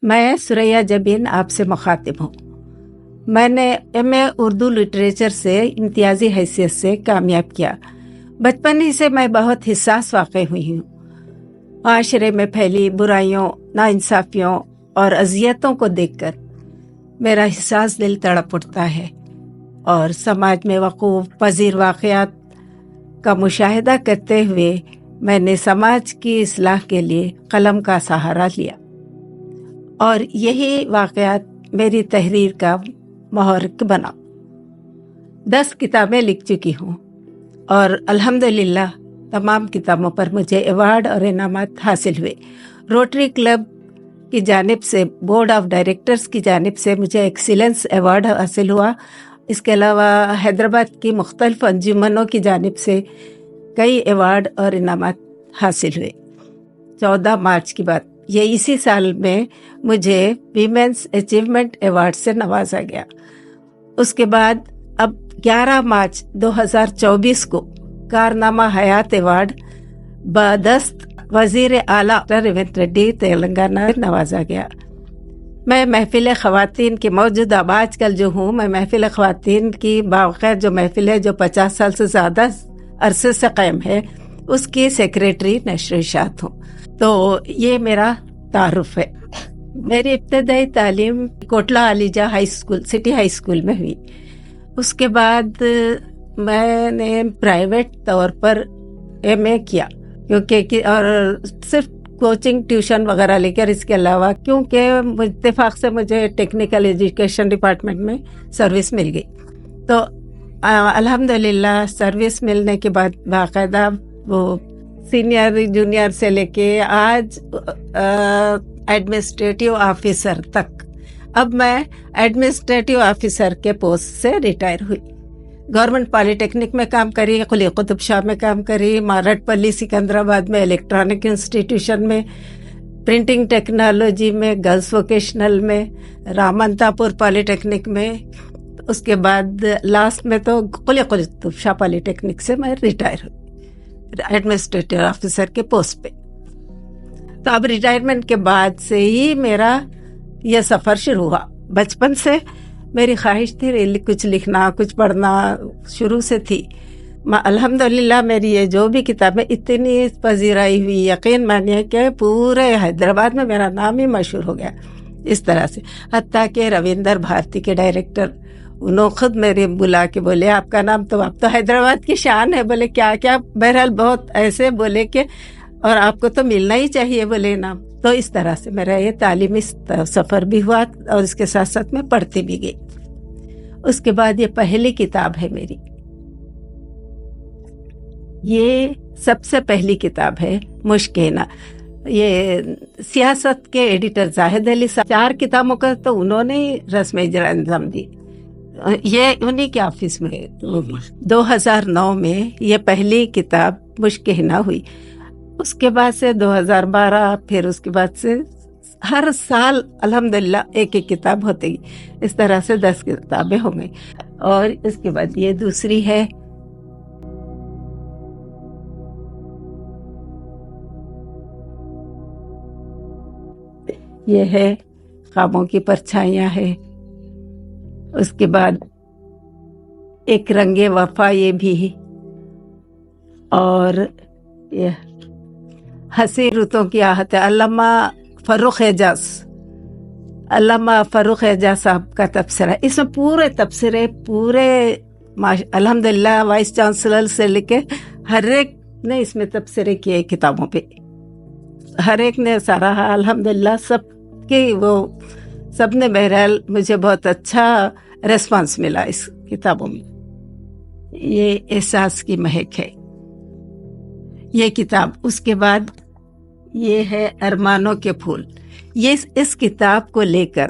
میں سریا جبین آپ سے مخاطب ہوں۔ میں نے ایم.اے اردو لٹریچر سے امتیازی حیثیت سے کامیاب کیا۔ بچپن ہی سے میں بہت حساس واقع ہوئی ہوں۔ معاشرے میں پھیلی برائیوں، ناانصافیوں اور اذیتوں کو دیکھ کر میرا حساس دل تڑپ اٹھتا ہے، اور سماج میں وقوع پذیر واقعات کا مشاہدہ کرتے ہوئے میں نے سماج کی اصلاح کے لیے قلم کا سہارا لیا، اور یہی واقعات میری تحریر کا محرک بنا۔ 10 کتابیں لکھ چکی ہوں، اور الحمدللہ تمام کتابوں پر مجھے ایوارڈ اور انعامات حاصل ہوئے۔ روٹری کلب کی جانب سے، بورڈ آف ڈائریکٹرز کی جانب سے مجھے ایکسیلنس ایوارڈ حاصل ہوا۔ اس کے علاوہ حیدرآباد کی مختلف انجمنوں کی جانب سے کئی ایوارڈ اور انعامات حاصل ہوئے۔ 14 مارچ کی بات، یہ اسی سال میں مجھے ویمنس اچیومنٹ ایوارڈ سے نوازا گیا۔ اس کے بعد اب 11 مارچ 2024 کو کارنامہ حیات ایوارڈ بدست وزیر اعلیٰ ریونت ریڈی تلنگانہ نوازا گیا۔ میں محفل خواتین کی موجودہ آج کل جو ہوں، میں محفل خواتین کی باوقار جو محفل ہے جو 50 سال سے زیادہ عرصے سے قائم ہے، اس کی سیکریٹری نشر اشاعت ہوں۔ تو یہ میرا تعارف ہے۔ میری ابتدائی تعلیم Kotla Alija high school, city high school میں ہوئی۔ اس کے بعد میں نے پرائیویٹ طور پر ایم.اے کیا، کیونکہ اور صرف کوچنگ ٹیوشن وغیرہ لے کر، اس کے علاوہ کیونکہ اتفاق سے مجھے ٹیکنیکل ایجوکیشن ڈپارٹمنٹ میں سروس مل گئی، تو الحمدللہ سروس ملنے کے بعد باقاعدہ وہ سینئر جونیئر سے لے کے آج ایڈمنسٹریٹو آفیسر تک، اب میں ایڈمنسٹریٹو آفیسر کے پوسٹ سے ریٹائر ہوئی۔ گورنمنٹ پالی ٹیکنک میں کام کری، قلی قطب شاہ میں کام کری، مارٹ پلی سکندرآباد میں الیکٹرانک انسٹیٹیوشن میں، پرنٹنگ ٹیکنالوجی میں، گرلس ووکیشنل میں، رامنتا پور پالی ٹیکنک میں۔ اس کے بعد لاسٹ میں تو قلی قطب شاہ پالی ٹیکنک سے میں ریٹائر ہوئی ایڈمنسٹریٹو آفیسر کے پوسٹ پہ۔ تو اب ریٹائرمنٹ کے بعد سے ہی میرا یہ سفر شروع ہوا۔ بچپن سے میری خواہش تھی کچھ لکھنا، کچھ پڑھنا، شروع سے تھی۔ الحمدللہ میری یہ جو بھی کتابیں اتنی پذیرائی ہوئی، یقین مانیے کہ پورے حیدرآباد میں میرا نام ہی مشہور ہو گیا اس طرح سے، حتیٰ کہ رویندر بھارتی کے ڈائریکٹر انہوں خود میرے بلا کے بولے آپ کا نام تو اب تو حیدرآباد کی شان ہے، بولے کیا کیا، بہرحال بہت ایسے بولے کہ اور آپ کو تو ملنا ہی چاہیے بولے نام۔ تو اس طرح سے میرا یہ تعلیمی سفر بھی ہوا، اور اس کے ساتھ ساتھ میں پڑھتی بھی گئی۔ اس کے بعد یہ پہلی کتاب ہے میری، یہ سب سے پہلی کتاب ہے مشکینہ۔ یہ سیاست کے ایڈیٹر زاہد علی صاحب، 4 کتابوں کا تو انہوں نے رسم اجرا انجام دی، یہ انہی کے آفس میں 2009 میں یہ پہلی کتاب مشکینہ ہوئی۔ اس کے بعد سے 2012، پھر اس کے بعد سے ہر سال الحمدللہ ایک کتاب ہوتی، اس طرح سے 10 کتابیں ہو گئی۔ اور اس کے بعد یہ دوسری ہے، یہ ہے خوابوں کی پرچھائیاں ہے۔ اس کے بعد ایک رنگ وفا، یہ بھی، اور یہ ہنسی رتوں کی آہت ہے، علامہ فروخ اعجاز صاحب کا تبصرہ۔ اس میں پورے تبصرے پورے الحمدللہ وائس چانسلر سے لے کے ہر ایک نے اس میں تبصرے کیے کتابوں پہ، ہر ایک نے سراہا الحمدللہ، سب نے بہرحال مجھے بہت اچھا ریسپانس ملا اس کتابوں میں۔ یہ احساس کی مہک ہے یہ کتاب۔ اس کے بعد یہ ہے ارمانوں کے پھول۔ یہ اس کتاب کو لے کر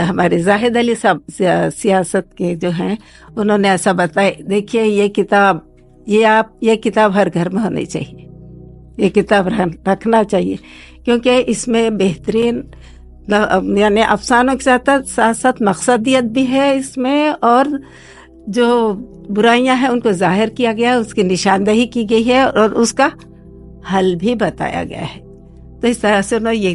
ہمارے زاہد علی صاحب سیاست کے جو ہیں، انہوں نے ایسا بتایا، دیکھیے یہ کتاب ہر گھر میں ہونی چاہیے، یہ کتاب رکھنا چاہیے، کیونکہ اس میں بہترین یعنی افسانوں کے ساتھ ساتھ مقصدیت بھی ہے اس میں، اور جو برائیاں ہیں ان کو ظاہر کیا گیا ہے، اس کی نشاندہی کی گئی ہے، اور اس کا حل بھی بتایا گیا ہے۔ تو اس طرح سے انہوں نے یہ